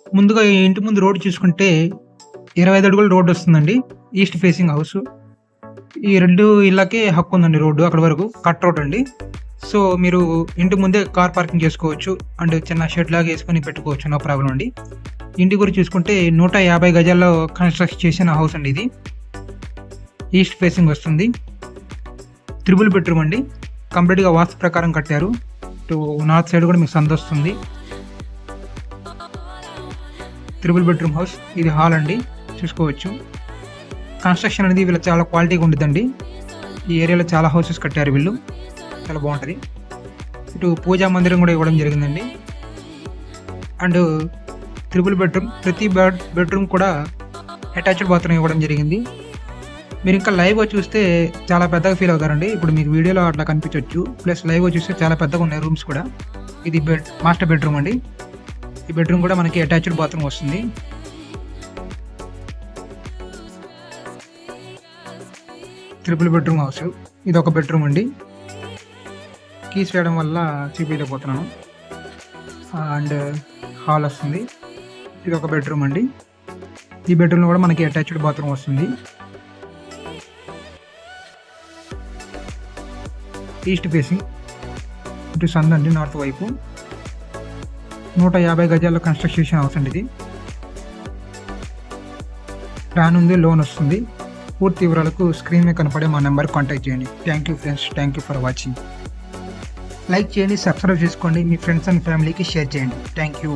ముందుగా ఈ ఇంటి ముందు రోడ్ చూసుకుంటే 25 అడుగుల రోడ్ వస్తుందండి. East facing house. ఈ 2 ఇళ్ళకి హక్కు ఉందండి రోడ్డు అక్కడి వరకు. కట్ రోడ్ అండి. సో, మీరు ఇంటి ముందే కార్ పార్కింగ్ చేసుకోవచ్చు. అండ్ చిన్న షెడ్ లాగా ఏసుకొని పెట్టుకోవచ్చు. నో ప్రాబ్లమ్ అండి. ఇంటి గురించి చూసుకుంటే 150 గజాల్లో కన్‌స్ట్రక్ట్ చేసిన హౌస్ అండి ఇది. ఈస్ట్ ఫేసింగ్ వస్తుంది. త్రిబుల్ బెడ్‌రూమ్ అండి. కంప్లీట్‌గా వాస్తు ప్రకారం కట్టారు. ఇటు నార్త్ సైడ్ కూడా మీకు సందొస్తుంది. Triple bedroom house. ఇది హాల్ అండి. చూసుకోవచ్చు. కన్‌స్ట్రక్షన్ అనేది వీళ్ళకి చాలా క్వాలిటీగా ఉండిద్దండి. ఈ ఏరియాలో చాలా హౌసెస్ కట్టారు వీళ్ళు. చాలా బావుంటది. ఇటు పూజా మందిరం కూడా ఇవ్వడం జరిగిందండి. And triple bedroom. ప్రతి బెడ్‌రూమ్ కూడా అటాచ్డ్ బాత్రూమ్ ఇవ్వడం జరిగింది. మీరు ఇంకా లైవ్‌గా చూస్తే చాలా పెద్దగా ఫీల్ అవుతారండి. ఇప్పుడు మీకు వీడియోలో అట్లా కనిపించొచ్చు. ప్లస్ లైవ్‌గా చూస్తే చాలా పెద్దగా ఉన్నాయి రూమ్స్ కూడా. ఇది మాస్టర్ బెడ్‌రూమ్ అండి. ఈ బెడ్‌రూమ్ కూడా మనకి అటాచ్డ్ బాత్రూమ్ వస్తుంది. Triple bedroom house. ఇదొక బెడ్‌రూమ్ అండి. కీస్ వేయడం వల్ల చూపియలేకపోతున్నాను. అండ్ హాల్ వస్తుంది. ఇదొక బెడ్‌రూమ్ అండి. ఈ బెడ్‌రూమ్‌లో కూడా మనకి అటాచ్డ్ బాత్రూమ్ వస్తుంది. East facing. ఇటు సందండి నార్త్ వైపు. 150 గజాల్లో కన్‌స్ట్రక్ట్ చేసిన హౌస్ అండి ఇది. ప్లాన్ ఉంది, లోన్ వస్తుంది. పూర్తి వివరాలకు స్క్రీన్ మీద కనపడే మా నెంబర్‌కి కాంటాక్ట్ చేయండి. Thank you friends. Thank you for watching. Like చేయండి, సబ్స్క్రైబ్ చేసుకోండి. మీ ఫ్రెండ్స్ అండ్ ఫ్యామిలీకి షేర్ చేయండి. Thank you.